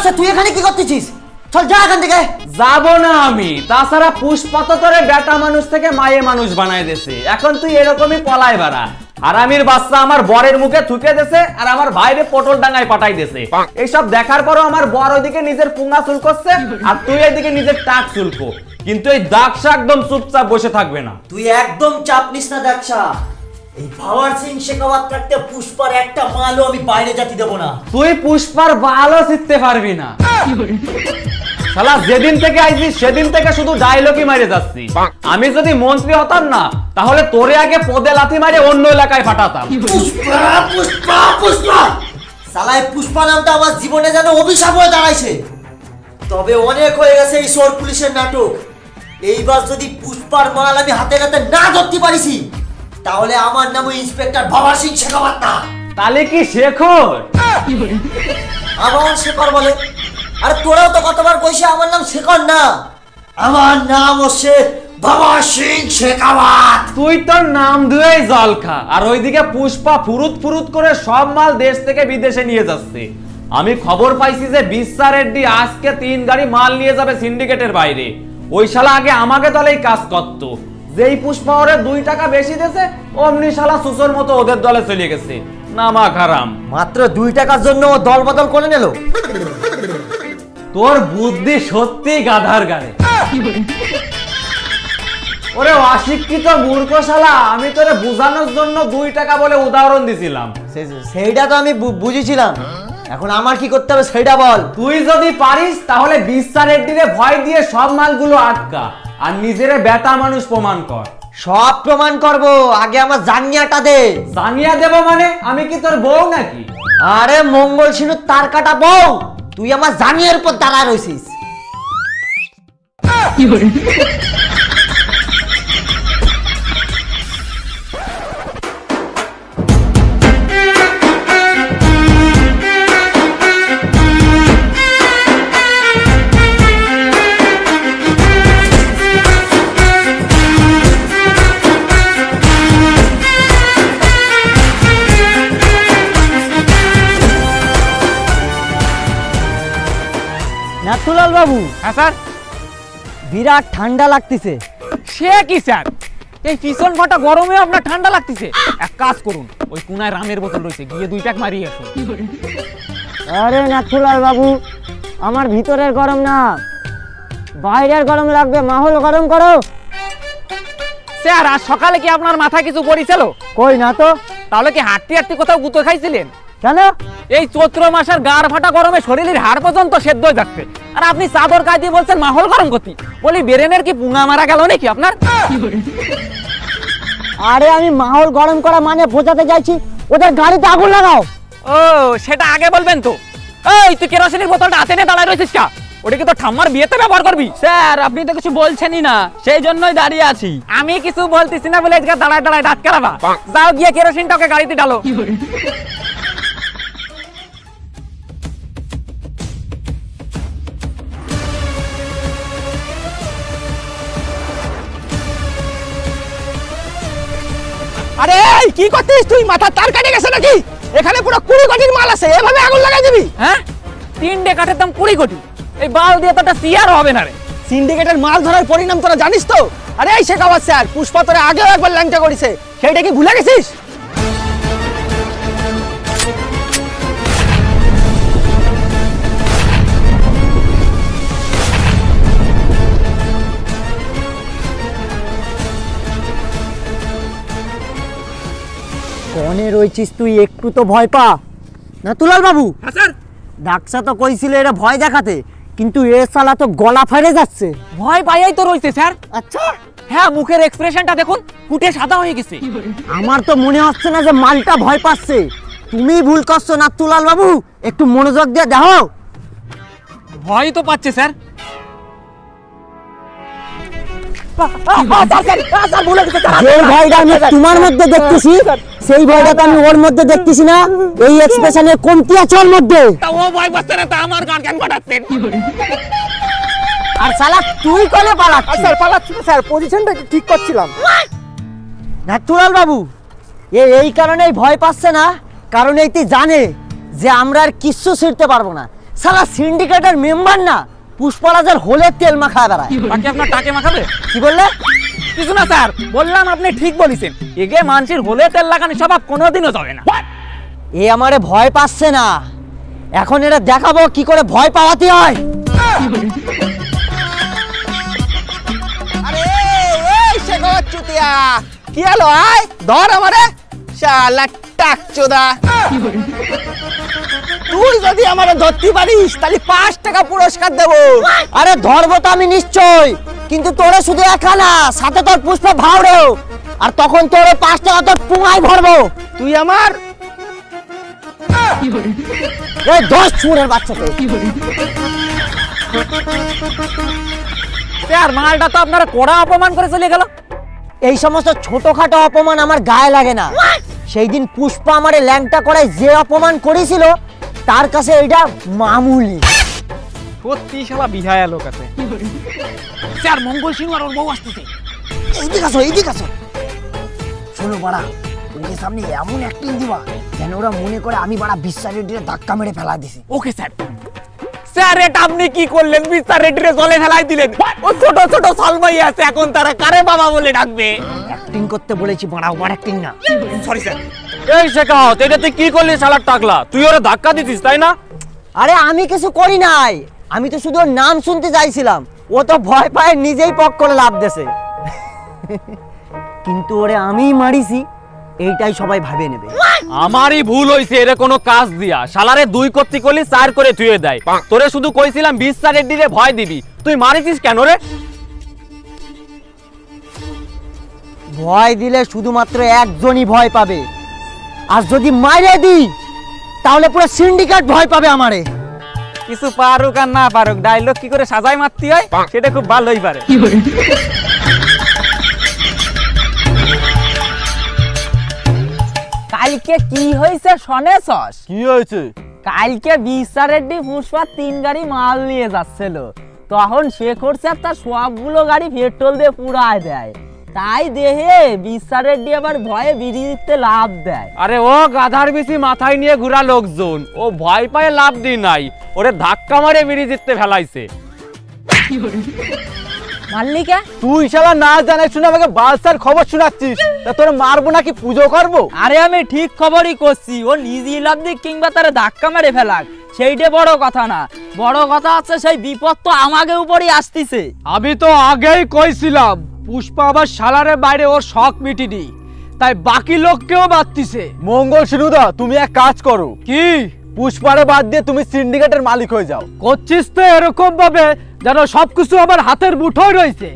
আছে? তুই এখানে কি করতেছিস? চল যা এখান থেকে। যাবো না আমি, তাছাড়া পুষ্পা তো তোরে বেটা মানুষ থেকে মায়ে মানুষ বানায় দিয়েছে, এখন তুই এরকমই পলায় বেড়া। হারামির বাচ্চা আমার বরের মুখে থুকে দিয়েছে আর আমার ভাইরে পটল ডাঙায় পাঠাই দিয়েছে। এইসব দেখার পরও আমার বর ওইদিকে নিজের পুঙ্গা চুলকোচ্ছে আর তুই এইদিকে নিজের টাক চুলকো, কিন্তু এই দাগসা একদম চুপচাপ বসে থাকবে না। তুই একদম চাপ নিস না দাগসা, এই পাওয়ার সিং শেখাওয়াত থাকতে পুষ্পার একটা মালও আমি বাইরে যেতে দেব না। তুই পুষ্পার ভালো শিখতে পারবি না শালা, যেদিন থেকে আইছিস সেদিন থেকে শুধু ডায়লগই মারে যাচ্ছি। আমি যদি মন্ত্রী হতাম না তাহলে তোরে আগে পদে লাথি মারে অন্য এলাকায় পাঠাতাম। পুষ্পা পুষ্পা পুষ্পা শালা, পুষ্পা নামটা আমার জীবনে যেন অভিশাপ হয়ে দাঁড়াইছে। তবে অনেক হয়ে গেছে এই শহর পুলিশের নাটক। এইবার যদি পুষ্পার মাল আমি হাতে নাতে না ধরতে পারিছি তাহলে আমার নাম ইন্সপেক্টর পাওয়ার সিং শেখাওয়াত না। তাহলে কি শেখর? আমার শেখর বলে? আরে তোরাও তো কতবার কইছিস আমার নাম শেখর না, আমার নাম হচ্ছে পাওয়ার সিং শেখাওয়াত। তুই তোর নাম ধুয়েই জল খা, আর ওইদিকে পুষ্পা ফুরুত ফুরুত করে সব মাল দেশ থেকে বিদেশে নিয়ে যাচ্ছে। আমি খবর পাইছি যে বিশ্বা রেড্ডি আজকে 3 গাড়ি মাল নিয়ে যাবে সিন্ডিকেটের বাইরে। ওই শালা আগে আমাকে দলেই কাজ করত, যেই পুষ্পা ওরে 2 টাকা বেশি দিয়েছে অমনি শালা সুসোর মতো ওদের দলে চলে গেছে। নামা খারাম, মাত্র 2 টাকার জন্য ও দল বদল করে নিল। তোর বুদ্ধি সত্যি গাধার গাড়ি। ওরে অশিক্ষিত মূর্খ শালা, আমি তোরে বোঝানোর জন্য 2 টাকা বলে উদাহরণ দিছিলাম। সেইটা তো আমি বুঝেছিলাম, এখন আমার কি করতে হবে সেটা বল। তুই যদি পারিস তাহলে বিশ্বা রেড্ডিরে ভয় দিয়ে সব মালগুলো আটকা আর নিজেরে বেটা মানুষ প্রমাণ কর। সব প্রমাণ করব, আগে আমার জাঙ্গিয়াটা দে। জাঙ্গিয়া দেব মানে? আমি কি তোর বউ নাকি? আরে মঙ্গল সিনুর তার কাটা বউ, তুই আমার জাঙ্গিয়ার উপর দাঁড়ায় রইছিস। নাথুলাল বাবু। হ্যাঁ স্যার। বিরাট ঠান্ডা লাগতেছে। সে কি স্যার, এই ভীষণ ফাটা গরমে আপনার ঠান্ডা লাগতেছে? এক কাজ করুন, ওই কোনায় রামের বোতল রয়েছে, গিয়ে 2 প্যাক মারিয়ে আসুন। আরে নাথুলাল বাবু, আমার ভিতরের গরম না, বাইরের গরম লাগবে, মাহল গরম করো। স্যার আজ সকালে কি আপনার মাথায় কিছু পড়েছিল? কই না তো। তাহলে কি হাঁটতে হাঁটতে কোথাও গুঁতো খাইছিলেন? কেন? এই চৈত্র মাসের গাড় ফাটা গরমে শরীরের হাড় পর্যন্ত সেদ্ধ হয়ে যাচ্ছে, আর আপনি চাদর গায়ে দিয়ে বলছেন মাহল গরম করতে। বলি বেরেনের কি পুঙ্গা মারা গেল নাকি আপনার? আরে আমি মাহল গরম করা মানে বোঝাতে যাইছি ওদের গাড়িতে আগুন লাগাও। ও সেটা আগে বলবেন তো। এই তুই কেরোসিনের বোতলটা হাতে নিয়ে দাঁড়ায় রয়েছিস কা? ওটা কি তোর ঠাম্মার বিয়েতে ব্যবহার করবি? স্যার আপনি তো কিছু বলছেনই না, সেই জন্যই দাঁড়িয়ে আছি। আমি কিছু বলতেছি না বলে এদিকে দাঁড়ায় দাঁড়ায় দাঁত কেলাবা? যাও গিয়ে কেরোসিনটা ওকে গাড়িতে ডালো। আরে কি করছিস তুই? মাথা তার কাটে গেছে নাকি? এখানে পুরো 20 কোটির মাল আছে, এভাবে আগুন লাগাই দিবি? হ্যাঁ 3 কাঠের দাম 20 কোটি, এই বাল দিয়ে তো একটা চেয়ার হবে না রে। সিন্ডিকেটের মাল ধরার পরিণাম তোরা জানিস তো? আরে এই শেখাওয়াত স্যার, পুষ্পা তোরে আগেও একবার ল্যাংটা করেছে, সেইটা কি ভুলে গেছিস? কনে রইছিস তুই? একটু তো ভয় পা। নাথুলাল বাবু। হ্যাঁ স্যার। ডাকসা তো কইছিল এরা ভয় দেখাতে, কিন্তু এ শালা তো গলা ফেটে যাচ্ছে। ভয় পাইয়াই তো রইছে স্যার। আচ্ছা। হ্যাঁ মুখের এক্সপ্রেশনটা দেখুন, ফুটে সাদা হয়ে গেছে। আমার তো মনে হচ্ছে না যে মালটা ভয় পাচ্ছে, তুমি ভুল করছো নাথুলাল বাবু, একটু মনোযোগ দিয়ে দেখো। ভয় তো পাচ্ছে স্যার। যে ভয়টা আমি তোমার মধ্যে দেখতেছি সেই ভয়টা তো আমি ওর মধ্যে দেখতেছি না। এই এক্সপ্রেশনের কমতি আছে ওর মধ্যে। তা ও ভয় পাচ্ছে না, তা আমার গান কেন পাঠাচ্ছেন? আর শালা তুই কোনে পালাচ্ছিস? স্যার পালাচ্ছি না স্যার, পজিশনটা ঠিক করছিলাম। নাথুলাল বাবু এই কারণেই ভয় পাচ্ছে না, কারণ এইটি জানে যে আমরা আর কিচ্ছু ছিঁড়তে পারবো না, শালা সিন্ডিকেটের মেম্বার না, পুষ্পরাজের হোলের তেল মাখায় বেড়ায়। বাকি আপনার টাকে মাখাবে? কি বললে? কিছু না স্যার, বললাম আপনি ঠিক বলেছেন, এগে মানুষের হোলে তেল লাগানো স্বভাব কোনোদিনও যাবে না। এ আমারে ভয় পাচ্ছে না, এখন এটা দেখাবো কি করে ভয় পাওয়াতে হয়। আরে এই শেখাওয়াত চুতিয়া, কি হলো? আয় ধর আমারে শালা টাকচোদা। তুই যদি আমারে ধরতে পারিস তাহলে 5 টাকা পুরস্কার দেবো। আরে ধরবো তো আমি নিশ্চয়, কিন্তু তোরে শুধু একা না, সাথে তোর পুষ্প ভাওরেও, আর তখন তোরে 5 টাকা তোর পুঙায় ভরবো। তুই আমার এই 10 চুরের বাচ্চাকে। স্যার মালটা তো আপনারা কড়া অপমান করে চলে গেল। এই সমস্ত ছোটখাটো অপমান আমার গায়ে লাগে না। সেই দিন পুষ্পা আমারে ল্যাংটা করায় যে অপমান করেছিল, তার কাছে এটা মামুলি। সত্যি শালা বিহায়া লোক আছে। স্যার মঙ্গল সিং আর ওর বউ আসতেছে। এইদিকে আসো। শোনো বাড়া, ওদের সামনে এমন অ্যাক্টিং দিবা যেন ওরা মনে করে আমি বাড়া বিশ্বাস রেড্ডিরে ধাক্কা মেরে ফেলা দিছি। Okay sir. স্যার এটা আপনি কি করলেন? বিস্তার রেড্ডিরে জলে ফেলাই দিলেন। ও ছোট ছোট সালমাই আছে, এখন তারা কারে বাবা বলে ডাকবে? অ্যাক্টিং করতে বলেছি বাড়া, ওভার অ্যাক্টিং না। Sorry sir. এই শেখাওয়াত, এটা তুই কি করলি শালার টাকলা? তুই ওরে ধাক্কা দিছিস তাই না? আরে আমি কিছু করি নাই, আমি তো শুধু ওর নাম শুনতে চাইছিলাম। ও তো ভয় পায় নিজেই পক করে লাভ দেছে। কিন্তু ওরে আমিই মারিছি, এইটাই সবাই ভাবে নেবে। আমারই ভুল হইছে এরে কোনো কাজ দিয়া। শালারে 2 করতে করলি 4 করে থুয়ে দেয়। তোরে শুধু কইছিলাম বিশ্বাস রেড্ডিরে ভয় দিবি, তুই মারিছিস কেন রে? ভয় দিলে শুধুমাত্র একজনই ভয় পাবে, আর যদি মাইরে দিই তাহলে পুরো সিন্ডিকেট ভয় পাবে আমারে। কিছু পারুক আর না পারুক, ডায়লগ কি করে সাজায় মারতে হয় সেটা খুব ভালোই পারে। কালকে কি হয়েছে শোনেছস? কি হয়েছে? কালকে বিশ্বাস রেড্ডি পুষ্পা 3 গাড়ি মাল নিয়ে যাচ্ছিল, তখন শেখর স্যার তার সবগুলো গাড়ি পেট্রোল দিয়ে পুরায় দেয়। তাই দেহে বিশ্বাস রেড্ডি আবার ভয়ে বিড়ি দিতে লাভ দেয়। আরে ও গাধার বেশি মাথায় নিয়ে ঘুরা লোকজন, ও ভয় পায় লাভ দি নাই, ওরে ধাক্কা মারে বিড়ি জিততে ফেলাইছে। মাল্লিকা তুই শালা না জানাই শুনে আমাকে বালসার খবর শোনাচ্ছিস, তা তোর মারবো নাকি পুজো করবো? আরে আমি ঠিক খবরই করছি, ও নিজেই লাভ দিক কিংবা তারে ধাক্কা মারে ফেলাক সেইটা বড় কথা না। বড় কথা আছে সেই বিপদ তো আমাকে উপরই আসতিছে। আমি তো আগেই কইছিলাম পুষ্পা আবার শালারে বাইরে ওর শখ মিটিনি, তাই বাকি লোককেও বাদতিছে। মঙ্গল সিনুদা, তুমি এক কাজ করো, কি পুষ্পারে বাদ দিয়ে তুমি সিন্ডিকেটের মালিক হয়ে যাও। করছিস তো এরকম ভাবে যেন সবকিছু আমার হাতের মুঠোয় রয়েছে।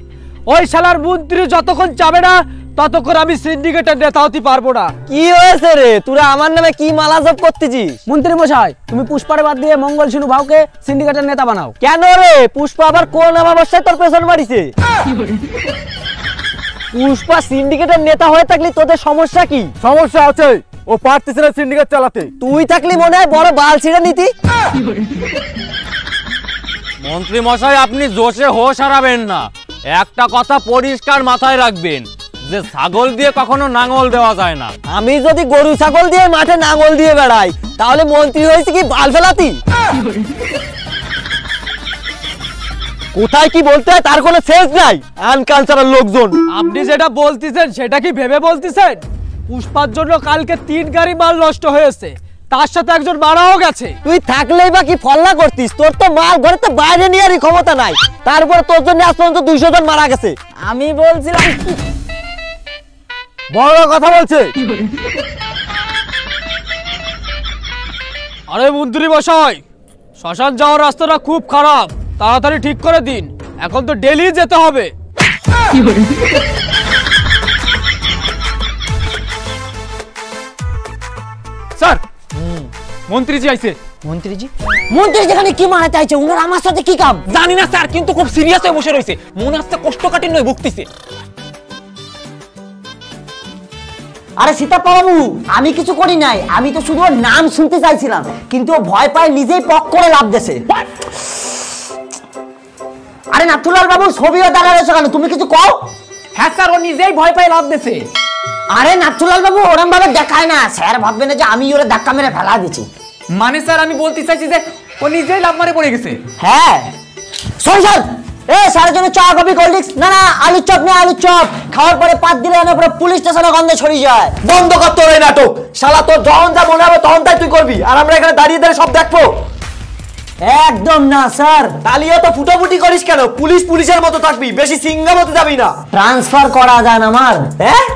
ওই শালার মন্ত্রী যতক্ষণ যাবে না ততক্ষণ আমি সিন্ডিকেটের নেতা হতে পারবো না। কি হয়েছে রে, তোরা আমার নামে কি মালাজব করতেছিস? মন্ত্রী মশাই, তুমি পুষ্পারে বাদ দিয়ে মঙ্গল সিনু ভাউকে সিন্ডিকেটের নেতা বানাও। কেন রে, পুষ্পা আবার কোন অমাবস্যায় তোর পেছন মারিছে? পুষ্পা সিন্ডিকেটের নেতা হয়ে থাকলে তোদের সমস্যা কি? সমস্যা আছে, ও পারতেছে না সিন্ডিকেট চালাতে। তুই থাকলে মনে হয় বড় বাল ছিঁড়ে নিতি। মন্ত্রী মশাই, আপনি জোশে হোশ হারাবেন না। একটা কথা পরিষ্কার মাথায় রাখবেন যে ছাগল দিয়ে কখনো নাঙল দেওয়া যায় না। আমি যদি গরু ছাগল দিয়ে মাঠে নাঙল দিয়ে বেড়াই তাহলে মন্ত্রী হয়েছে কি বাল ফেলাতি? কোথায় কি বলতে হয় তার কোনো সেন্স নাই, আনকালচারাল লোকজন। আপনি যেটা বলতেছেন সেটা কি ভেবে বলতেছেন? পুষ্পার জন্য কালকে 3 গাড়ি মাল নষ্ট হয়েছে, তার সাথে একজন মারাও গেছে। তুই থাকলেই বা কি ফল্লা করতিস? তোর তো মাল ঘরে তো বাইরে নেওয়ারই ক্ষমতা নাই, তারপরে তোর জন্য আজ পর্যন্ত 200 জন মারা গেছে। আমি বলছিলাম বড় কথা বলছে। আরে মন্ত্রী মশাই, শ্মশান যাওয়ার রাস্তাটা খুব খারাপ, তাড়াতাড়ি ঠিক করে দিন, এখন তো ডেলি যেতে হবে। স্যার, মন্ত্রীজি আইছে। মন্ত্রীজি যেখানে কি মারা চাইছে, উনার আমার সাথে কি কাম? জানি না স্যার, কিন্তু খুব সিরিয়াস হয়ে বসে রয়েছে, মনে হচ্ছে কোষ্ঠকাঠিন্য ভুগতেছে। আরে সীতাপ্পা বাবু, আমি কিছু করি নাই, আমি তো শুধু ওর নাম শুনতে চাইছিলাম, কিন্তু ও ভয় পায় নিজেই পক করে লাভ দেছে। আরে নাথুলাল বাবু, ছবিও দাঁড়া রয়েছে কেন, তুমি কিছু কও। হ্যাঁ স্যার, ও নিজেই ভয় পায় লাভ দিছে। আরে নাথুলাল বাবু, ওরম ভাবে দেখায় না, স্যার ভাববে না যে আমি ওরে ধাক্কা মেরে ফেলা দিচ্ছি। মানে স্যার আমি বলতে চাইছি যে ও নিজেই লাভ মারে পড়ে গেছে। হ্যাঁ সরি স্যার, স্যারের জন্য চা কফি কোল্ড ড্রিঙ্কস। না না, আলুর চপ নিয়ে আলুর চপ। খাওয়ার পরে পাত দিলে না পুরো পুলিশ স্টেশনে গন্ধ ছড়িয়ে যায়। বন্ধ কর তোর এই নাটক। শালা তোর যখন যা মনে হবে তখন তাই তুই করবি, আর আমরা এখানে দাঁড়িয়ে দাঁড়িয়ে সব দেখবো? একদম না স্যার। তালিয়ে তো ফুটাফুটি করিস কেন? পুলিশ পুলিশের মতো থাকবি, বেশি সিঙ্গা মতো যাবি না। ট্রান্সফার করা যান আমার, হ্যাঁ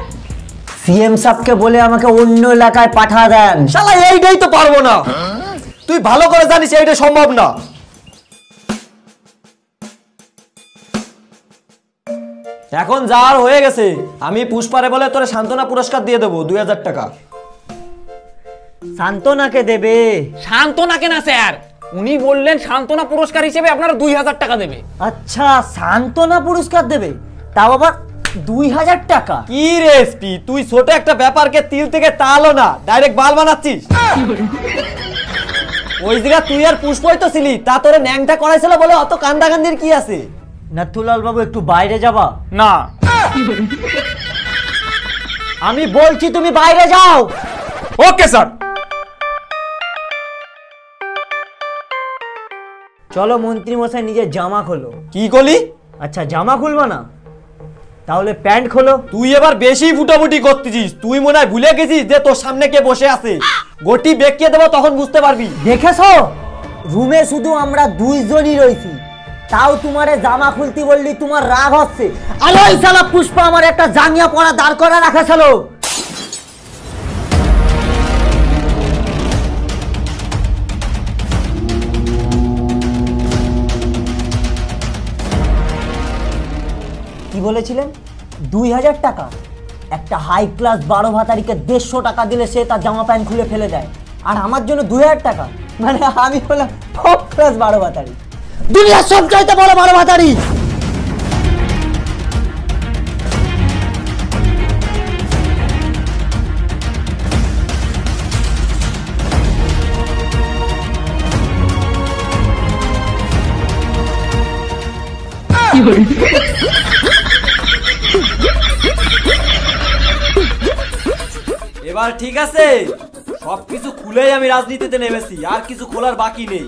সিএম সাহেবকে বলে আমাকে অন্য এলাকায় পাঠা দেন। শালা এইটাই তো পারবো না। তুই ভালো করে জানিস এইটা সম্ভব না। এখন যার হয়ে গেছে, আমি পুষ্পারে বলে তোরে সান্ত্বনা পুরস্কার দিয়ে দেবো 2000 টাকা। সান্ত্বনাকে দেবে? সান্ত্বনাকে না স্যার, উনি বললেন সান্ত্বনা পুরস্কার হিসেবে আপনারা 2000 টাকা দেবে। আচ্ছা, সান্ত্বনা পুরস্কার দেবে, তাও আবার 2000 টাকা? কি রেসপি, তুই ছোট একটা ব্যাপারকে তিল থেকে তালও না ডাইরেক্ট বাল বানাচ্ছিস। ওই জায়গা তুই আর পুষ্পই তো ছিলি, তা তোরে ন্যাংটা করাইছিল বলে অত কান্দাকান্দির কি আছে? নাথুলাল বাবু একটু বাইরে যাবা? না আমি বলছি তুমি বাইরে যাও। Okay sir. চলো মন্ত্রী মশাই, নিজের জামা খোলো। কি করলি? আচ্ছা জামা খুলবা না, তাহলে প্যান্ট খোলো। তুই এবার বেশি ফুটাফুটি করতেছিস। তুই মনে হয় ভুলে গেছিস যে তোর সামনে কে বসে আছে। গটি বেঁকিয়ে দেবো তখন বুঝতে পারবি। দেখেছো, রুমে শুধু আমরা দুইজনই রয়েছি, তাও তোমারে জামা খুলতে বললি তোমার রাগ হচ্ছে। আলোই শালা পুষ্পা আমার একটা জাঙ্গিয়া পরা দাঁড় করা রাখেছিল। কি বলেছিলেন? 2000 টাকা? একটা হাই ক্লাস 12 ভাতারিকে 150 টাকা দিলে সে তার জামা প্যান্ট খুলে ফেলে দেয়, আর আমার জন্য 2000 টাকা? মানে আমি হলাম টপ ক্লাস 12 ভাতারি, দুনিয়ার সবচাইতে বড় 12 ভাতারি। এবার ঠিক আছে, সবকিছু খুলেই আমি রাজনীতিতে নেমেছি, আর কিছু খোলার বাকি নেই।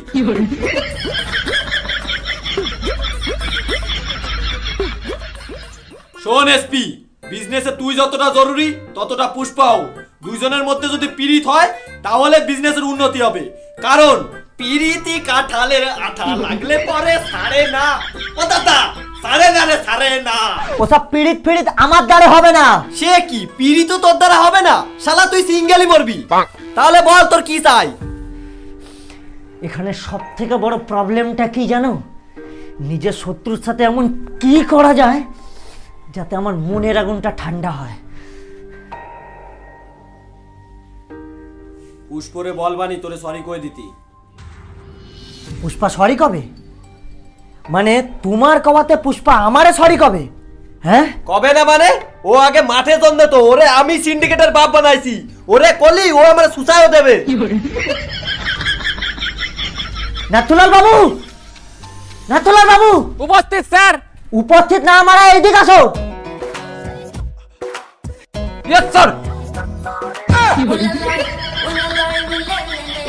শোন এসপি, বিজনেসে তুই যতটা জরুরি ততটা পুষ্পাও। দুইজনের মধ্যে যদি পিরিত হয় তাহলে বিজনেসের উন্নতি হবে। কারণ পিরিতি কাঁঠালের আঠা লাগলে পরে ছাড়ে না। ও দাদা, ছাড়ে না রে, ছাড়ে না। ওসব পিড়িত ফিড়িত আমার দ্বারা হবে না। সে কি, পিরিত তোর দ্বারা হবে না? শালা তুই সিঙ্গেলই মরবি। তাহলে বল তোর কি চাই? এখানে সব থেকে বড় প্রবলেমটা কি জানো? নিজের শত্রুর সাথে এমন কি করা যায় যাতে আমার মনের আগুনটা ঠান্ডা হয়। পুষ্পরে বলবানি তোরে সরি কই দিতি। পুষ্পা সরি কবে? মানে তোমার কবাতে পুষ্পা আমারে সরি কবে? হ্যাঁ কবে না মানে? ও আগে মাঠে জন্ম তো, ওরে আমি সিন্ডিকেটের বাপ বানাইছি। ওরে কলি ও আমার সুসাইও দেবে। নাথুলাল বাবু, নাথুলাল বাবু। উপস্থিত স্যার। উপস্থিত না আমারা এইদিকে আসো। Yes sir.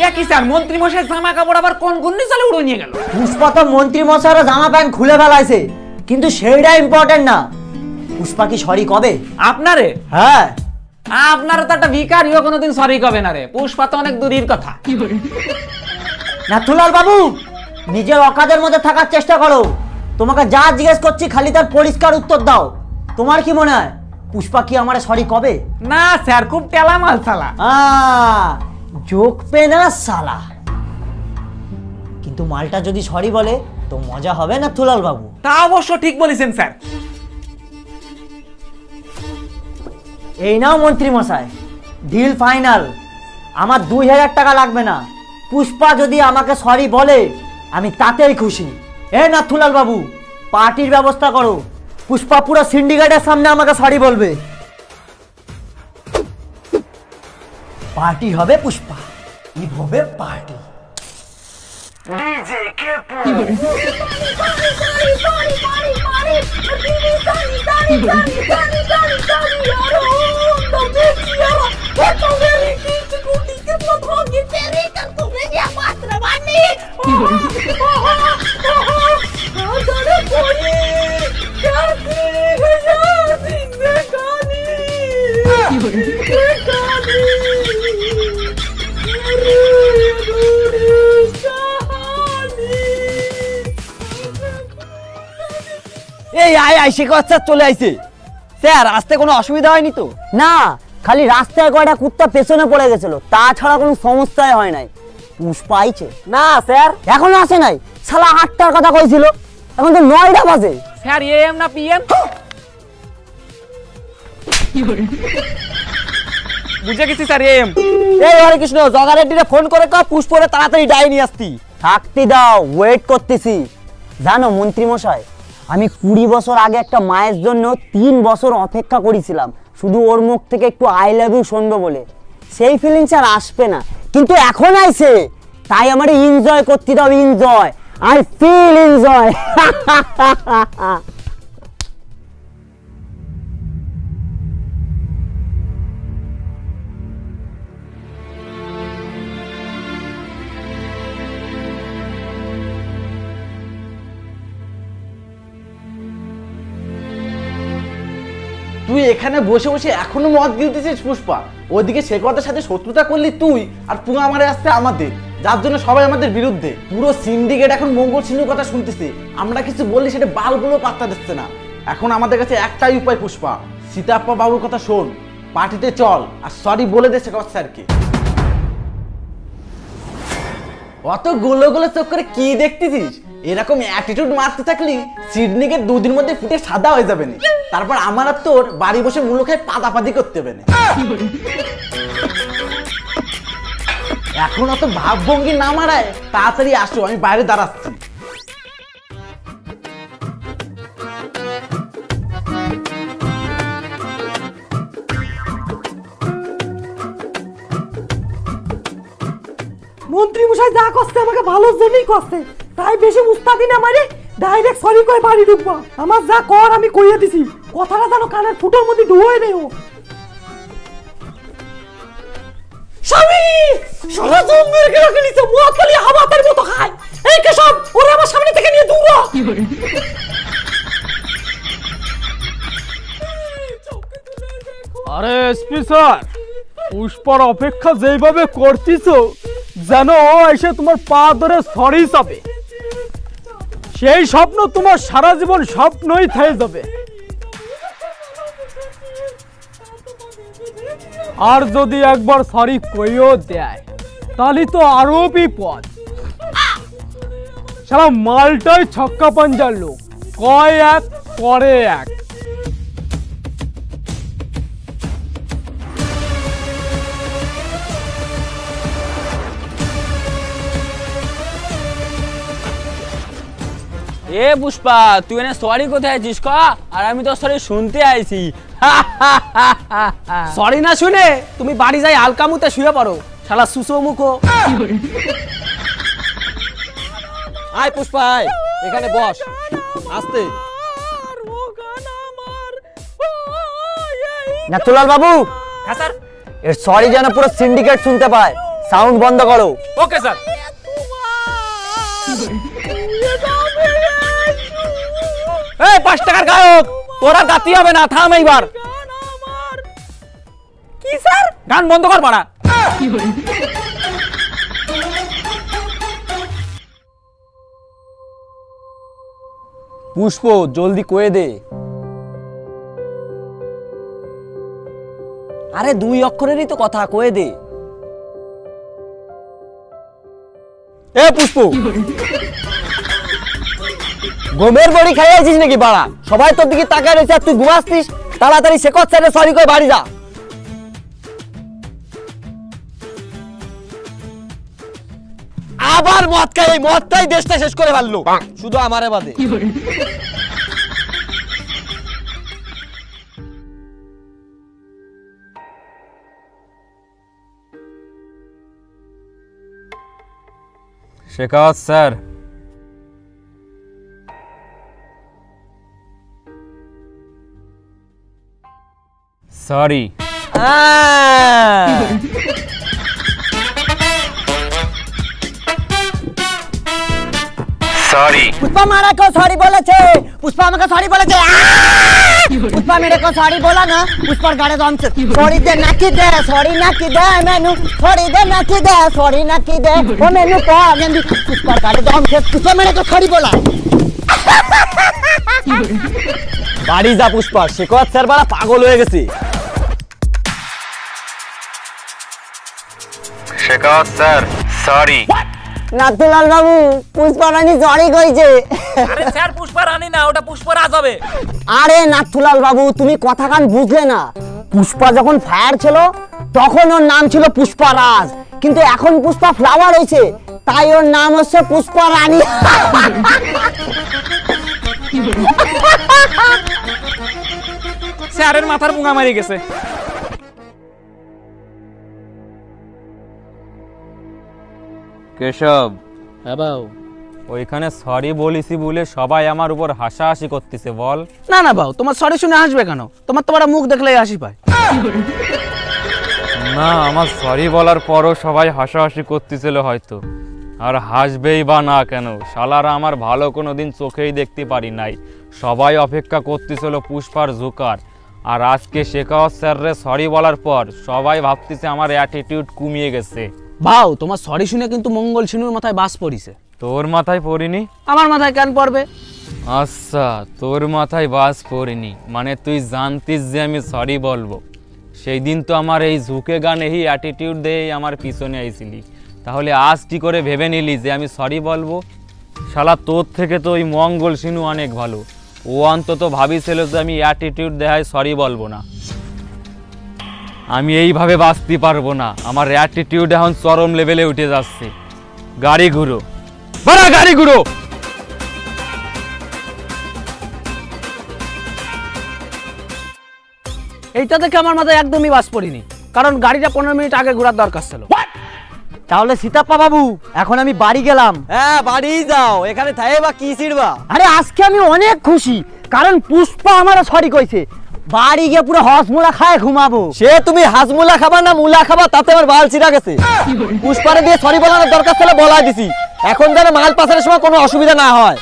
এ কি স্যার, মন্ত্রী মশাই জামা কাপড় আবার কোন গুন্নি চালে উড়ে নিয়ে গেল? পুষ্পা তো মন্ত্রী মশাইয়ের জামা প্যান্ট খুলে ফেলাইছে, কিন্তু সেইটা ইম্পর্টেন্ট না। পুষ্পা কি সরি কবে? আপনারে? হ্যাঁ। আপনারা তো একটা ভিখারিও কোনোদিন সরি কবে না রে। পুষ্পা তো অনেক দূরের কথা। নাথুলাল বাবু, নিজের অকাদের মধ্যে থাকার চেষ্টা করো। তোমাকে যা জিজ্ঞেস করছি খালি তার পরিষ্কার উত্তর দাও। তোমার কি মনে হয় পুষ্পা কি আমারে সরি কবে? না স্যার, খুব টেলা মাল সালা। যোগ পে না সালা। কিন্তু মালটা যদি সরি বলে তো মজা হবে না থুলাল বাবু। তা অবশ্য ঠিক বলেছেন স্যার। এই নাও মন্ত্রী মশাই, ডিল ফাইনাল। আমার 2000 টাকা লাগবে না। পুষ্পা যদি আমাকে সরি বলে আমি তাতেই খুশি। এ নাথুলাল বাবু, পার্টির ব্যবস্থা করো। পুষ্পা পুরো সিন্ডিকেটের সামনে আমাকে সরি বলবে। পার্টি হবে পুষ্পা, ঈদ হবে পার্টি। এই আয় আয় শেখর স্যার চলে আইছে। স্যার রাস্তায় কোনো অসুবিধা হয়নি তো? না, খালি রাস্তায় কয়টা কুত্তা পেছনে পড়ে গেছিল, তাছাড়া কোনো সমস্যাই হয় নাই। পুষ্পা আইছে? না স্যার, এখনো আসে নাই। শালা 8টার কথা কইছিল, এখন তো 9টা বাজে। স্যার এএম না পিএম? বুঝে গেছি স্যার এএম। এই হরে কৃষ্ণ, জগারেড্ডিরে ফোন করে কও পুষ্পরে তাড়াতাড়ি ডাই নিয়ে আসতি। থাকতে দাও, ওয়েট করতেছি। জানো মন্ত্রী মশাই, আমি 20 বছর আগে একটা মায়ের জন্য 3 বছর অপেক্ষা করেছিলাম, শুধু ওর মুখ থেকে একটু আই লাভ ইউ শুনবো বলে। সেই ফিলিংস আর আসবে না, কিন্তু এখন আইছে, তাই আমার এনজয় করতে দাও। Enjoy, I feel enjoy. তুই এখানে বসে বসে এখনো মদ গিলতেছিস পুষ্পা? ওইদিকে শেখরদের সাথে শত্রুতা করলি তুই, আর পুঙ্গা আমারে আসছে আমাদের, যার জন্য সবাই আমাদের বিরুদ্ধে। পুরো সিন্ডিকেট এখন মঙ্গল সিন্ধুর কথা শুনতেছে, আমরা কিছু বললি সেটা বালগুলো পাত্তা দিচ্ছে না। এখন আমাদের কাছে একটাই উপায় পুষ্পা, সীতাপ্পা বাবুর কথা শোন, পার্টিতে চল আর সরি বলে দে শেখর স্যারকে। অত গোলো গোলো চোখ করে কি দেখতেছিস? এরকম অ্যাটিটিউড মারতে থাকলি সিডনিকে 2 দিন মধ্যে ফুটে সাদা হয়ে যাবে না, তারপর আমার আর তোর বাড়ি বসে মূল্য খায় পাদাপাদি করতে হবে না। এখন অত ভাবভঙ্গি না মারায় তাড়াতাড়ি আসো, আমি বাইরে দাঁড়াচ্ছি। মন্ত্রী মশাই যা করছে আমাকে ভালোর জন্যই করছে, তাই বেশি উস্তাদি না মারে ডাইরেক্ট সরি কই বাড়ি ঢুকবো। আমার যা কর আমি কইয়া দিছি, কথাটা যেন কানের ফুটোর মধ্যে ঢুয়ে নেও। স্বামী সারা জঙ্গল কে রাখে নিছে, মুখ খালি হাওয়াতের মতো খায়। এই কেশব, ওরে আমার সামনে থেকে নিয়ে দূর হ। আরে এসপি স্যার, পুষ্পার অপেক্ষা যেভাবে করতেছো যেন ও এসে তোমার পা ধরে সরি চাবে, সেই স্বপ্ন তোমার সারা জীবন স্বপ্নই থেকে যাবে। আর যদি একবার সরি কইও দেয় তাহলে তো আরো বিপদ। সারা মালটাই ছক্কা পাঞ্জার লোক, কয় এক করে এক। এ পুষ্পা, তুই এনে সরি কোথায় আছিস ক? আর আমি তো সরি শুনতে আইছি। সরি না শুনে তুমি বাড়ি যাই আলকামুতে শুয়ে পড়ো, শালা সুসো মুখো। আয় পুষ্পা আয়, এখানে বস আস্তে। নাথুলাল বাবু, হ্যাঁ স্যার। এর সরি যেন পুরো সিন্ডিকেট শুনতে পায়, সাউন্ড বন্ধ করো। Okay sir. এই 5 টাকার গায়ক, তোরা গাতি হবে না, থাম এইবার। কি স্যার? গান বন্ধ কর বাড়া। পুষ্প জলদি কয়ে দে। আরে 2 অক্ষরেরই তো কথা, কয়ে দে। এ পুষ্প, গোমের বড়ি খাইয়াছিস নাকি বাড়া? সবাই তোর দিকে তাকায় রয়েছে আর তুই ঘুমাচ্ছিস। তাড়াতাড়ি শেখর স্যারের সরি কই বাড়ি যা। আবার মদ খাই, এই মদটাই দেশটা শেষ করে ফেললো, শুধু আমারে বাদে। Shekhawat sir, sorry. Sorry. Pushpa মারা को सॉरी বলেছে, পুষ্পা আমাকে সরি বলেছে। পুষ্পা মেরে को सॉरी बोला ना, পুষ্পার গাড়ে দম से सॉरी दे ना की दे, सॉरी ना की दे मेनू, सॉरी दे ना की दे, सॉरी ना की दे ओ मेनू को गंदी। पुष्पार गाड़े दम से पुष्पा मेरे को सॉरी बोला। বাড়ি যা পুষ্পা, শেখর স্যার বাড়া পাগল হয়ে গেছে। Shekhar sir sorry. নাথুলাল বাবু, পুষ্পা রানী সরি কইছে। আরে স্যার পুষ্পা রানী না, ওটা পুষ্পরাজ হবে। আরে নাথুলাল বাবু, তুমি কথা কান বুঝলে না। পুষ্পা যখন ফায়ার ছিল তখন ওর নাম ছিল পুষ্পারাজ, কিন্তু এখন পুষ্পা ফ্লাওয়ার হয়েছে, তাই ওর নাম হচ্ছে পুষ্পা রানী। স্যারের মাথার পুঙ্গা মারি গেছে। কেশব, হ্যাঁ বাবু। ওইখানে সরি বলিছি বলে সবাই আমার উপর হাসাহাসি করতেছে বল। না না বাবু, তোমার সরি শুনে হাসবে কেন? তোমার তো মুখ দেখলেই হাসি পায়। না, আমার সরি বলার পরও সবাই হাসাহাসি করতেছিল হয়তো, আর হাসবেই বা না কেন? শালারা আমার ভালো কোনো দিন চোখেই দেখতে পারি নাই। সবাই অপেক্ষা করতেছিল পুষ্পার ঝুকার, আর আজকে শেখাওয়াত স্যাররে সরি বলার পর সবাই ভাবতেছে আমার অ্যাটিটিউড কমিয়ে গেছে। বাউ, তোমার সরি শুনে কিন্তু মঙ্গল সিনুর মাথায় বাস পড়িছে। তোর মাথায় পড়িনি? আমার মাথায় কেন পড়বে? আচ্ছা, তোর মাথায় বাস পড়িনি মানে তুই জানতিস যে আমি সরি বলবো। সেই দিন তো আমার এই ঝুঁকে গানে এই অ্যাটিটিউড দিয়েই আমার পিছনে আইছিলি, তাহলে আজ কি করে ভেবে নিলি যে আমি সরি বলবো? শালা তোর থেকে তো ওই মঙ্গল সিনু অনেক ভালো, ও অন্তত ভাবিছিল যে আমি অ্যাটিটিউড দেখায় সরি বলবো না। আমি এইভাবে বাঁচতে পারবো না, আমার অ্যাটিটিউড এখন চরম লেভেলে উঠে যাচ্ছে। গাড়ি ঘুরো বাড়া, গাড়ি ঘুরো। এইটা দেখে আমার মাথায় একদমই বাস পড়িনি, কারণ গাড়িটা 15 মিনিট আগে ঘোরার দরকার ছিল। তাহলে সীতাপ্পা বাবু, এখন আমি বাড়ি গেলাম। হ্যাঁ, বাড়ি যাও, এখানে থাকবে বা কি ছিড়বা? আরে আজকে আমি অনেক খুশি, কারণ পুষ্পা আমারও সরি কইছে। বাড়ি গিয়ে পুরো হজমুলা খায় ঘুমাবো। সে তুমি হাজমুলা খাবা না মুলা খাবা তাতে আমার বাল ছিড়া গেছে। পুষ্পারে দিয়ে সরি বলানোর দরকার ছিল, বলাই দিছি। এখন যেন মাল পাচারের সময় কোনো অসুবিধা না হয়।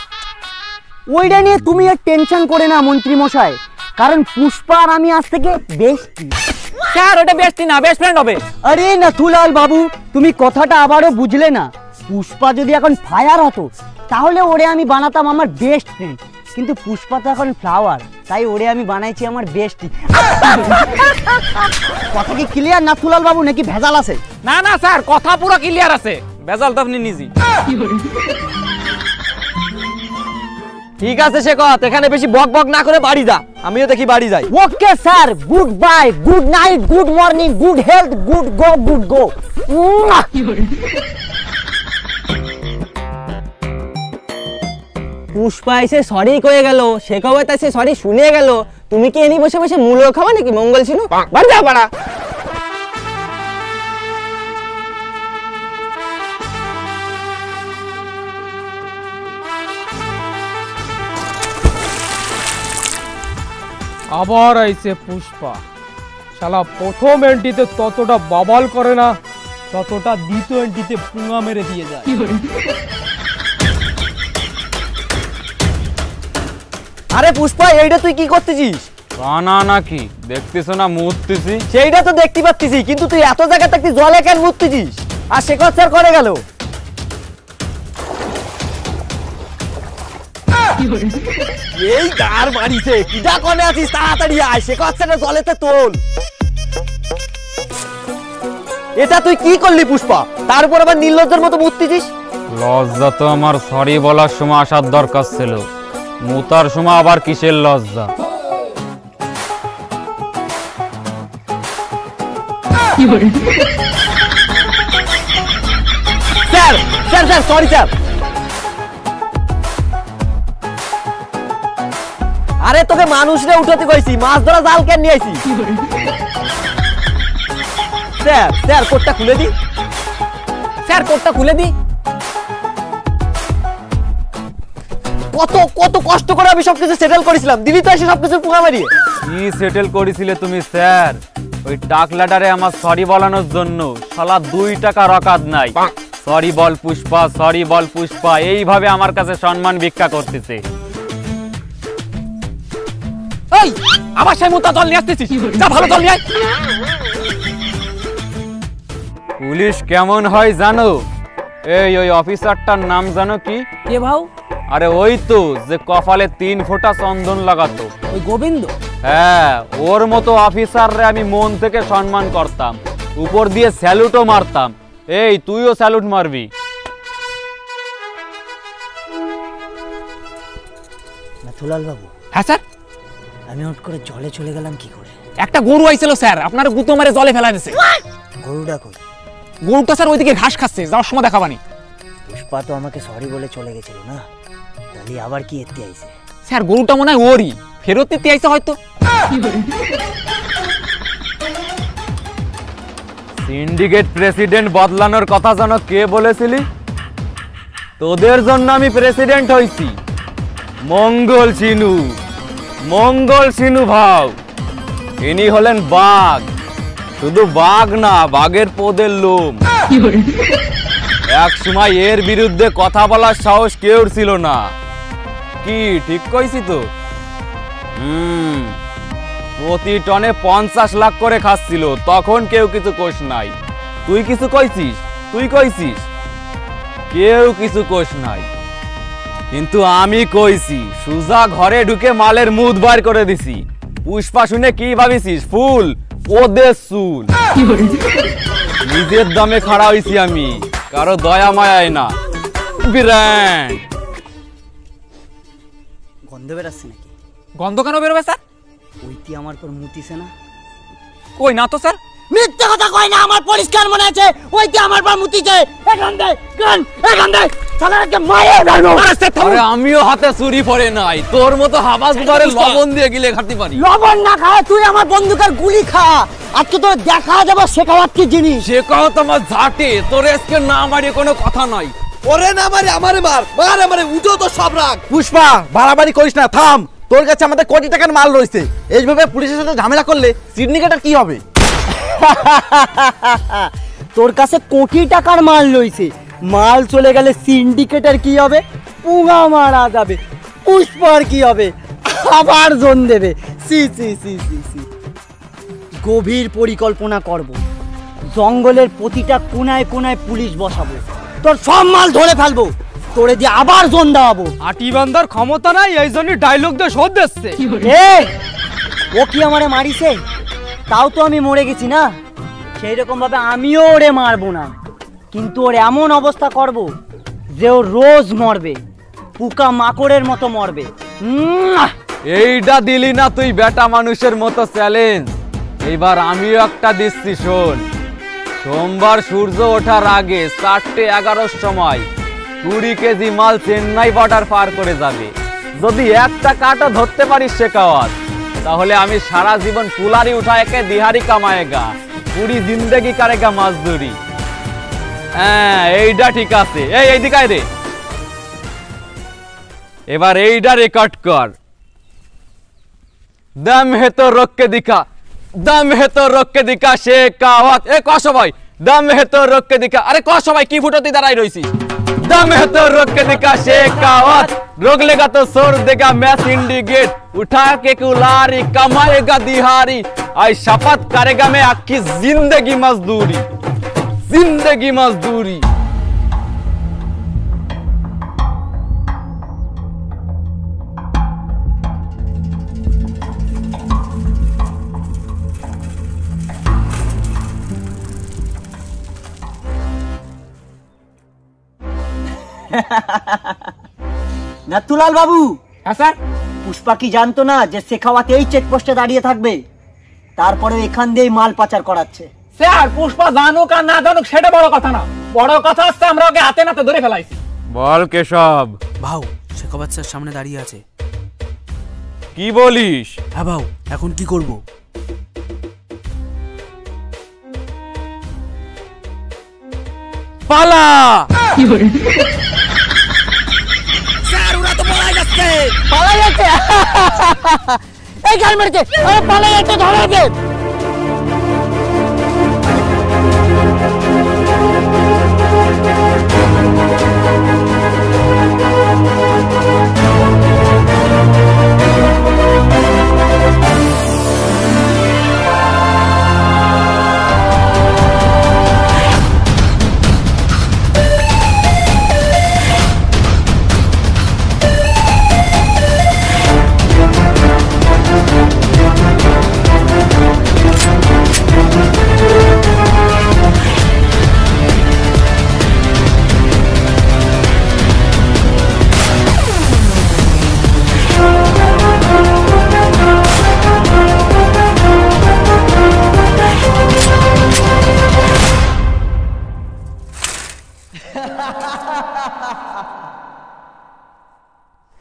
ওইটা নিয়ে তুমি আর টেনশন করে না মন্ত্রী মশাই, কারণ পুষ্পা আর আমি আজ থেকে বেস্টি। স্যার, ওটা বেস্টি না, বেস্ট ফ্রেন্ড হবে। আরে নাথুলাল বাবু, তুমি কথাটা আবারও বুঝলে না। পুষ্পা যদি এখন ফায়ার হতো তাহলে ওরে আমি বানাতাম আমার বেস্ট ফ্রেন্ড, কিন্তু পুষ্পা তো এখন ফ্লাওয়ার, তাই ওরে আমি বানাইছি আমার বেস্টি। কথা কি ক্লিয়ার নাথুলাল বাবু, নাকি ভেজাল আছে? না না স্যার, কথা পুরো ক্লিয়ার আছে, ভেজাল তো আপনি নিজেই। ঠিক আছে শেখর, এখানে বেশি বক বক না করে বাড়ি যা, আমিও দেখি বাড়ি যাই। Okay sir, good bye, good night, good morning, good health, good go, good go. Pushpa এসে সরি কয়ে গেল, শেখাও এসে সরি শুনে গেল, তুমি কি এনি বসে বসে মূল্য খাবা নাকি মঙ্গল সিনু? বাড়ি যা বাড়া। আবার আইছে পুষ্পা। শালা প্রথম এন্ট্রিতে ততটা বাবাল করে না, ততটা দ্বিতীয় এন্ট্রিতে পুঙ্গা মেরে দিয়ে যায়। আরে পুষ্পা, এইটা তুই কি করতেছিস? কানা নাকি দেখতেছো না মুততেছি? সেইটা তো দেখতে পাচ্ছিস, কিন্তু তুই এত জায়গা থাকতে জলে কেন মুততেছিস? আর শেখর স্যার করে গেল। এই কার বাড়িতে কিডা কোনে আছিস? তাড়াতাড়ি আয়, শেখর স্যারের জলেতে তোল। এটা তুই কি করলি পুষ্পা? তার উপর আবার নির্লজ্জের মতো মুততেছিস। লজ্জা তো আমার সরি বলার সময় আসার দরকার ছিল, মুতার সময় আবার কিসের লজ্জা? Sir sir sir sorry sir. আরে তোকে মানুষরে উঠাতে কইছি, মাছ ধরা জাল কেন নিয়ে আইছি? স্যার স্যার কোটটা খুলে দি, স্যার কোটটা খুলে দি। কত কত কষ্ট করে আমি সবকিছু সেটেল করেছিলাম, দিদি তো এসে সবকিছু পুঙ্গা মারিয়ে। কি সেটেল করেছিলে তুমি স্যার? ওই টাকলাটারে আমার সরি বলানোর জন্য শালা 2 টাকা রকাত নাই। সরি বল পুষ্পা, সরি বল পুষ্পা, এইভাবে আমার কাছে সম্মান ভিক্ষা করতেছে। এই আবার সেই মুতা জল নিয়ে আসতেছিস, যা ভালো জল নিয়ে আয়। পুলিশ কেমন হয় জানো? এই ওই অফিসারটার নাম জানো কি? কে ভাও? আরে ওই তো যে কপালে 3 ফোঁটা চন্দন লাগাতো। ওই গোবিন্দ? হ্যাঁ, ওর মতো অফিসাররে আমি মন থেকে সম্মান করতাম, উপর দিয়ে স্যালুটও মারতাম। এই তুইও স্যালুট মারবি। নাথুলাল বাবু, হ্যাঁ স্যার। আমি হুট করে জলে চলে গেলাম কি করে? একটা গরু আইছিল স্যার, আপনার গুতো মারে জলে ফেলা দিয়েছে। গরুটা কই? গরুটা স্যার ওইদিকে ঘাস খাচ্ছে, যাওয়ার সময় দেখাবানি। পুষ্পা তো আমাকে সরি বলে চলে গেছিল না, তাহলে আবার কি এতে আইছে? স্যার গরুটা মনে হয় ওরই, ফেরত দিতে আইছে হয়তো। সিন্ডিকেট প্রেসিডেন্ট বদলানোর কথা জানো কে বলেছিলি? তোদের জন্য আমি প্রেসিডেন্ট হইছি। মঙ্গল সিনু, মঙ্গল সিনু ভাও। ইনি হলেন বাঘ, শুধু বাঘ না, বাঘের পদের লোম। এক সময় এর বিরুদ্ধে কথা বলার সাহস কেউ ছিল না। কি ঠিক কইছি তো? প্রতি টনে 50 লাখ করে খাচ্ছিল, তখন কেউ কিছু কোষ নাই। তুই কিছু কইছিস? তুই কইছিস? কেউ কিছু কোষ নাই, কিন্তু আমি কইছি। সুজা ঘরে ঢুকে মালের মুদ বার করে দিছি। পুষ্পা শুনে কি ভাবিছিস? ফুল ওদের চুল। নিজের দামে খাড়া হইছি আমি, কারো দয়া মায়ায় না। ব্র্যান্ড। গন্ধ বেরাচ্ছে নাকি? গন্ধ কেন বেরোবে স্যার? ওইটি আমার পর মুতিছে না? কই না তো স্যার। মিথ্যা কথা কই না, আমার পরিষ্কার মনে আছে ওইটি আমার পর মুতিছে। এখান দে গান, এখান দে সালাকে মায়ে ধরো। আরে আমিও হাতে চুরি পড়ে নাই, তোর মতো হাবাস ধরে লবণ দিয়ে গিলে খাতে পারি। লবণ না খায় তুই আমার বন্দুকের গুলি খা। আজকে তোর দেখা যাবে শেখাওয়াচ্ছি জিনিস। সে কথা তোমার ঝাটে, তোর আজকে না মারিয়ে কোনো কথা নাই। ওরে না মারে আমারে মার, মার আমারে, উঠো তো সব রাখ। পুষ্পা বাড়াবাড়ি করিস না, থাম। তোর কাছে আমাদের কোটি টাকার মাল রয়েছে, এইভাবে পুলিশের সাথে ঝামেলা করলে সিন্ডিকেটের কি হবে? তোর কাছে কোটি টাকার মাল লইছে, মাল চলে গেলে সিন্ডিকেটের কি হবে? পুঙ্গা মারা যাবে। পুষ্পার কি হবে? আবার জোন দেবে। সি সি সি সি সি। গভীর পরিকল্পনা করব, জঙ্গলের প্রতিটা কোনায় কোনায় পুলিশ বসাবো, তোর সব মাল ধরে ফেলবো, তোরে দিয়ে আবার জোন দেওয়াবো। আটি বান্দার ক্ষমতা নাই, এই জন্য ডায়লগ দিয়ে শোধ দিচ্ছে। ও কি আমারে মারিছে? তাও তো আমি মরে গেছি না, সেই রকম ভাবে আমিও ওরে মারবো না, কিন্তু ওর এমন অবস্থা করব যে ও রোজ মরবে, পোকা মাকড়ের মতো মরবে। এইটা দিলি না তুই বেটা মানুষের মতো চ্যালেঞ্জ। এইবার আমিও একটা দিচ্ছি, শোন। সোমবার সূর্য ওঠার আগে 4:11 সময় 20 কেজি মাল চেন্নাই বর্ডার পার করে যাবে। যদি একটা কাটা ধরতে পারিস শেখাওয়াত, তাহলে আমি সারা জীবন কুলারি উঠায়কে দিহারি কামায়েগা, পুরি জিন্দেগি কারেগা মজদুরি। হ্যাঁ, এইটা ঠিক আছে। এইদিকে আয় রে। এবার এইটা রেকর্ড কর। दम है तो रोक के दिखा, दम है तो रोक के दिखा শেখাওয়াত। এ ক সবাই, दम है तो रोक के दिखा। আরে ক সবাই, কি ফুটতি দাঁড়াই রইছিস? दम है तो रोक के दिखा শেখাওয়াত, रोक लेगा तो छोड़ देगा मैं सिंडिकेट, उठा के कुलारी कमाएगा दिहाड़ी, आई शपथ करेगा मैं आपकी जिंदगी मजदूरी, जिंदगी मजदूरी। নাথুলাল বাবু। হ্যাঁ স্যার। পুষ্পা কি জানতো না যে শেখাওয়াত এই চেকপোস্টে দাঁড়িয়ে থাকবে? তারপরে এখান দিয়েই মাল পাচার করাচ্ছে। স্যার পুষ্পা জানুক আর না জানুক সেটা বড় কথা না, বড় কথা হচ্ছে আমরা ওকে হাতে নাতে ধরে ফেলাইছি। বল কেশব। ভাও শেখাওয়াত স্যার সামনে দাঁড়িয়ে আছে। কি বলিস? হ্যাঁ ভাও, এখন কি করব? পালা। স্যার ওরা তো পালাই যাচ্ছে। পালাই যাচ্ছে। এই গাল মেরেছে, পালাই যাচ্ছে, ধরে।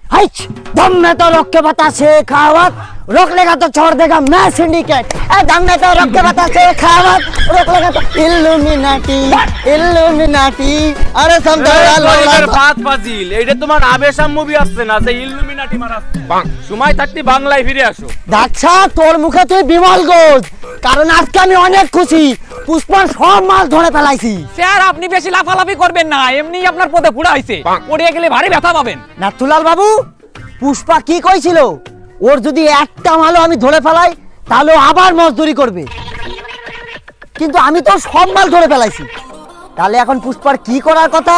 हाइच दम में तो रोक के बता शेखावत, रोक लेगा तो छोड़ देगा मैं सिंडिकेट। दम में तो रोक के बता शेखावत, रोक लेगा तो इल्लुमिनाटी इल्लुमिनाटी। अरे समझा এর বাত ফাজিল, এইটা তোমার আবেশাম মুভি আসছে না যে ইলুমিনাটি মারাচ্ছে। সময় থাকতে বাংলায় ফিরে আসো। আচ্ছা তোর মুখে তুই বিমল গোজ, কারণ আজকে আমি অনেক খুশি, পুষ্পার সব মাল ধরে ফেলাইছি। স্যার আপনি বেশি লাফালাফি করবেন না, এমনি আপনার পদে পুরা হইছে, পড়ে গেলে ভারী ব্যথা পাবেন। নাথুলাল বাবু, পুষ্পা কি কইছিল, ওর যদি একটা মালও আমি ধরে ফেলাই তাহলে আবার মজদুরি করবে, কিন্তু আমি তো সব মাল ধরে ফেলাইছি। তাহলে এখন পুষ্পার কি করার কথা?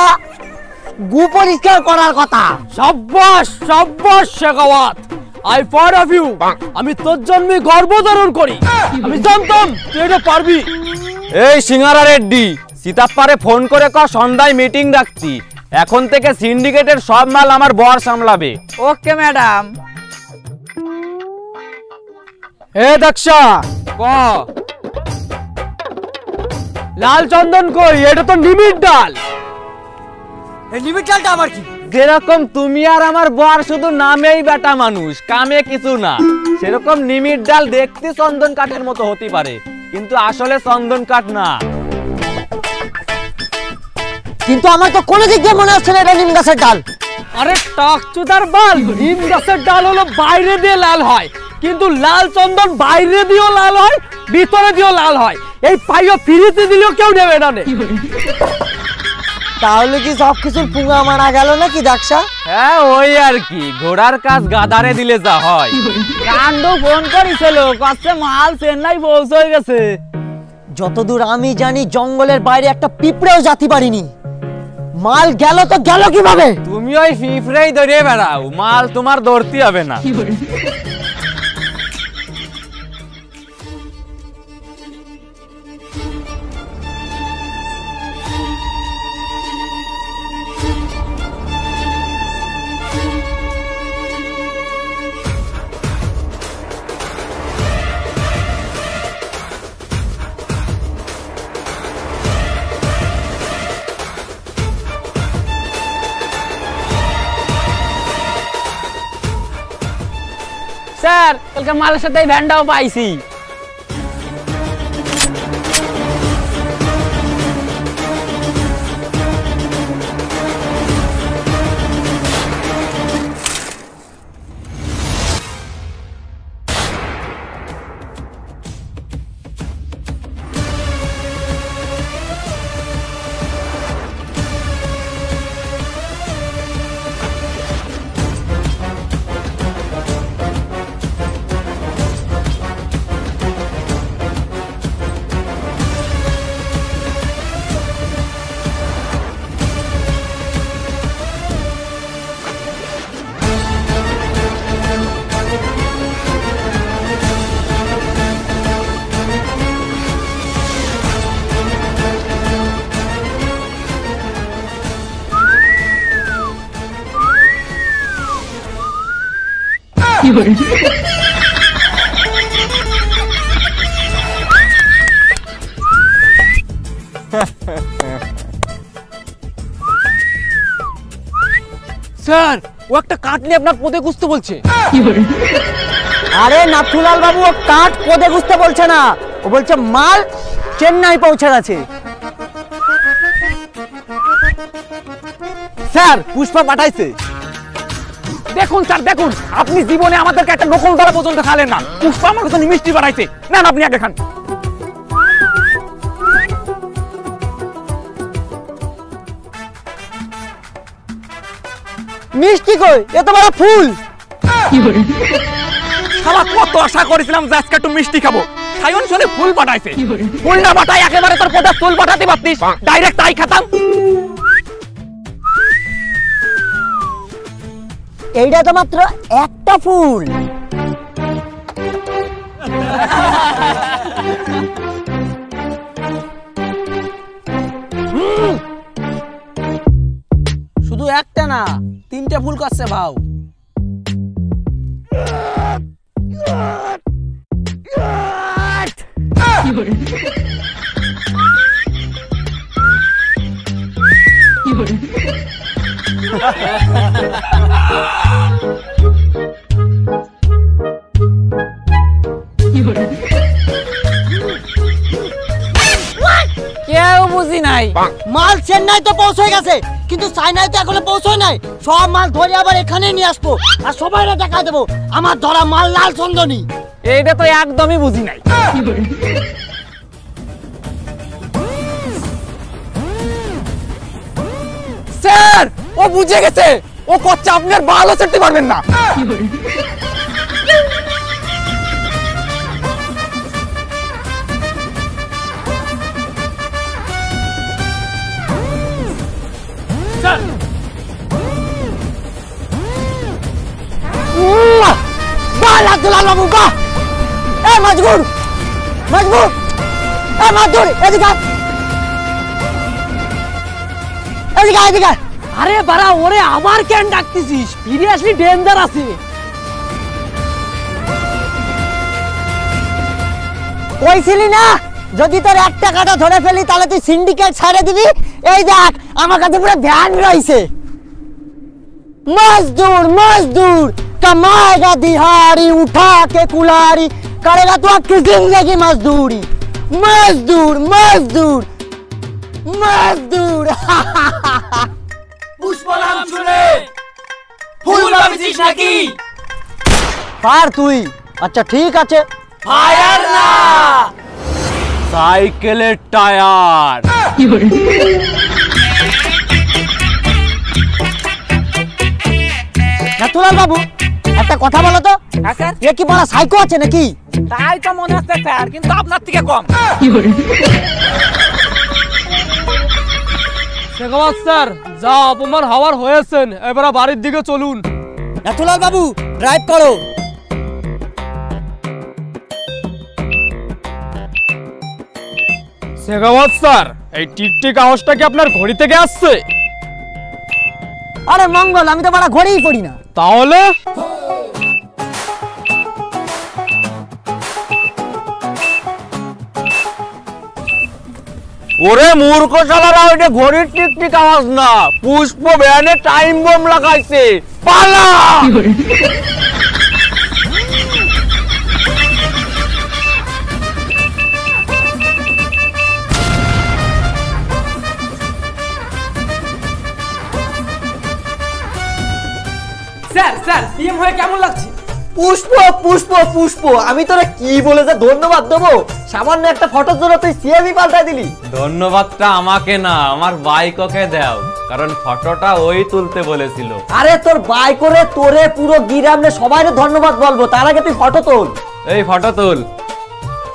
গু পরিষ্কার করার কথা। সাব্বাস সাব্বাস শেখাওয়াত, আই প্রউড অফ ইউ। আমি তোর জন্যই গর্বধারণ করি। আমি জানতাম তুই এটা পারবি। এই সিঙ্গারা রেড্ডি, সীতাপ্পারে ফোন করে ক সন্ধ্যায় মিটিং রাখছি, এখন থেকে সিন্ডিকেটের সব মাল আমার বর সামলাবে। Okay madam. এ দক্ষা, ক লাল চন্দন কই? এটা তো নিমির ডাল। এই লিমিট ডালটা আবার কি? যেরকম তুমি আর আমার বর শুধু নামেই বেটা মানুষ, কামে কিছু না, সেরকম নিমির ডাল দেখতে চন্দন কাঠের মতো হতে পারে, কিন্তু আসলে চন্দন কাঠ না। কিন্তু আমার তো কোনো দিক দিয়ে মনে হচ্ছে না এটা নিম গাছের ডাল। আরে টাকচুদার বাল, নিম গাছের ডাল হলো বাইরে দিয়ে লাল হয়, কিন্তু লাল চন্দন বাইরে দিয়েও লাল হয়, ভিতরে দিয়েও লাল হয়। এই পাইও ফিরিতে দিলেও কেউ নেবে না। তাহলে কি সবকিছুর পুঙ্গা মারা গেল নাকি দাক্ষা? হ্যাঁ ওই আর কি, ঘোড়ার কাজ গাদারে দিলে যা হয়। কান্ডু ফোন করেছিল, কাছে মাল চেন্নাই পৌঁছে গেছে। যতদূর আমি জানি জঙ্গলের বাইরে একটা পিঁপড়েও জাতি পারিনি, মাল গেল তো গেল কিভাবে? তুমি ওই ফিফরেই ধরে বেড়াও, মাল তোমার ধরতে হবে না। স্যার কালকে মালের সাথে ভ্যানটাও পাইছি। স্যার ও একটা কাঠ নিয়ে আপনার পদে গুছতে বলছে। আরে নাথুলাল বাবু, ও কাঠ কোদে গুছতে বলছে না, ও বলছে মাল চেন্নাই পৌঁছে গেছে। স্যার পুষ্পা পাঠাইছে। দেখুন স্যার দেখুন, আপনি জীবনে আমাদেরকে একটা নকল দ্বারা পর্যন্ত খালেন না, পুষ্পা আমার কাছে মিষ্টি পাঠাইছে। নেন আপনি আগে খান। মিষ্টি কই? এ তো বড় ফুল। শালা কত আশা করেছিলাম যে আজকে একটু মিষ্টি খাবো, সায়ন শুনে ফুল পাঠাইছে। ফুল না পাঠাই একেবারে তোর পদে ফুল পাঠাতে পারতিস, ডাইরেক্ট তাই খেতাম। এইটা তো মাত্র একটা ফুল। শুধু একটা না, তিনটে ফুল করছে ভাও। কেউ বুঝি নাই। মাল চেন্নাই তো পৌঁছে গেছে, কিন্তু চায়নায় তো এখনো পৌঁছয় নাই। সব মাল ধরে আবার এখানে নিয়ে আসবো, আর সবাই দেখা দেবো আমার ধরা মাল লাল চন্দনী। এইটা তো একদমই বুঝি নাই। স্যার, ও বুঝে গেছে, ও করছে আপনার ভালো করতে পারবেন না। আরে বাড়া, ওরে আবার কেন ডাকতেছিস? ফিরে আসলি ডেঞ্জার আছে। কইছিলি না যদি তোর 1 টাকাটা ধরে ফেলি তাহলে তুই সিন্ডিকেট ছেড়ে দিবি? এই দেখ আমার কাছে পুরো ভ্যান রয়েছে। मजदूर मजदूर कमाएगा दिहाड़ी उठा के कुल्हाड़ी, करेगा तो आपकी जिंदगी मजदूरी। मजदूर मजदूर मजदूर। পুষ্প নাম শুনে ফুল ভাবছিস নাকি? ফায়ার তুই? আচ্ছা ঠিক আছে। ফায়ার না, সাইকেলের টায়ার। নাথুলাল বাবু একটা কথা বলো তো, এ কি বড় সাইকো আছে নাকি? তাই তো মনে হচ্ছে স্যার, কিন্তু আপনার থেকে কম। শেখাবাদ স্যার, যা অপমান হওয়ার হয়েছেন, এবার বাড়ির দিকে চলুন। নাথুলাল বাবু ড্রাইভ করো। শেখাবাদ স্যার, এই টিকটিক আওয়াজটা কি আপনার ঘড়ি থেকে আসছে? আরে মঙ্গল, আমি তো বড় ঘড়িই পড়ি না। তাহলে ওরে মূর্খ শালারা, ওইটা ঘড়ির টিকটিক আওয়াজ না, পুষ্প ভ্যানে টাইম বোম লাগাইছে, পালা। স্যার স্যার, সিএম হয়ে কেমন লাগছে? পুষ্প পুষ্প পুষ্প, আমি তোরা কি বলে যে ধন্যবাদ দেবো? সামান্য একটা ফটোর জন্য তুই সিএমই পাল্টাই দিলি। ধন্যবাদটা আমাকে না, আমার বাইককে দাও, কারণ ফটোটা ওই তুলতে বলেছিল। আরে তোর বাই করে তোরে পুরো গিরামে সবাইকে ধন্যবাদ বলবো, তার আগে তুই ফটো তোল। এই ফটো তুল,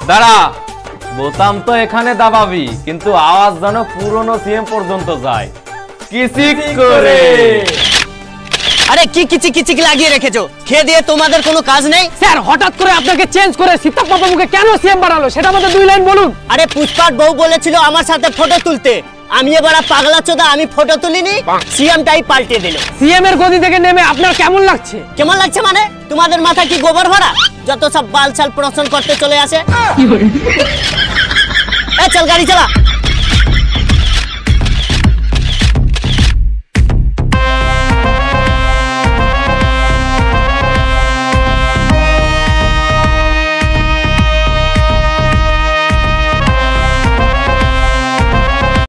দাঁড়া। বোতাম তো এখানে দাবাবি, কিন্তু আওয়াজ যেন পুরনো সিএম পর্যন্ত যায়, কিচিক করে। আরে কি কিচিক কিচিক লাগিয়ে রেখেছো? খেয়ে দিয়ে তোমাদের কোনো কাজ নেই? স্যার, হঠাৎ করে আপনাকে চেঞ্জ করে সীতাপ বাবা মুখে কেন সিএম বানালো, সেটা আমাদের 2 লাইন বলুন। আরে পুষ্পার বউ বলেছিল আমার সাথে ফটো তুলতে, আমি এবার পাগলা চোদা, আমি ফটো তুলিনি, সিএমটাই পাল্টে দিল। সিএম এর গদি থেকে নেমে আপনার কেমন লাগছে? কেমন লাগছে মানে? তোমাদের মাথা কি গোবর ভরা? যত সব বালছাল প্রশ্ন করতে চলে আসে। চল গাড়ি চালা।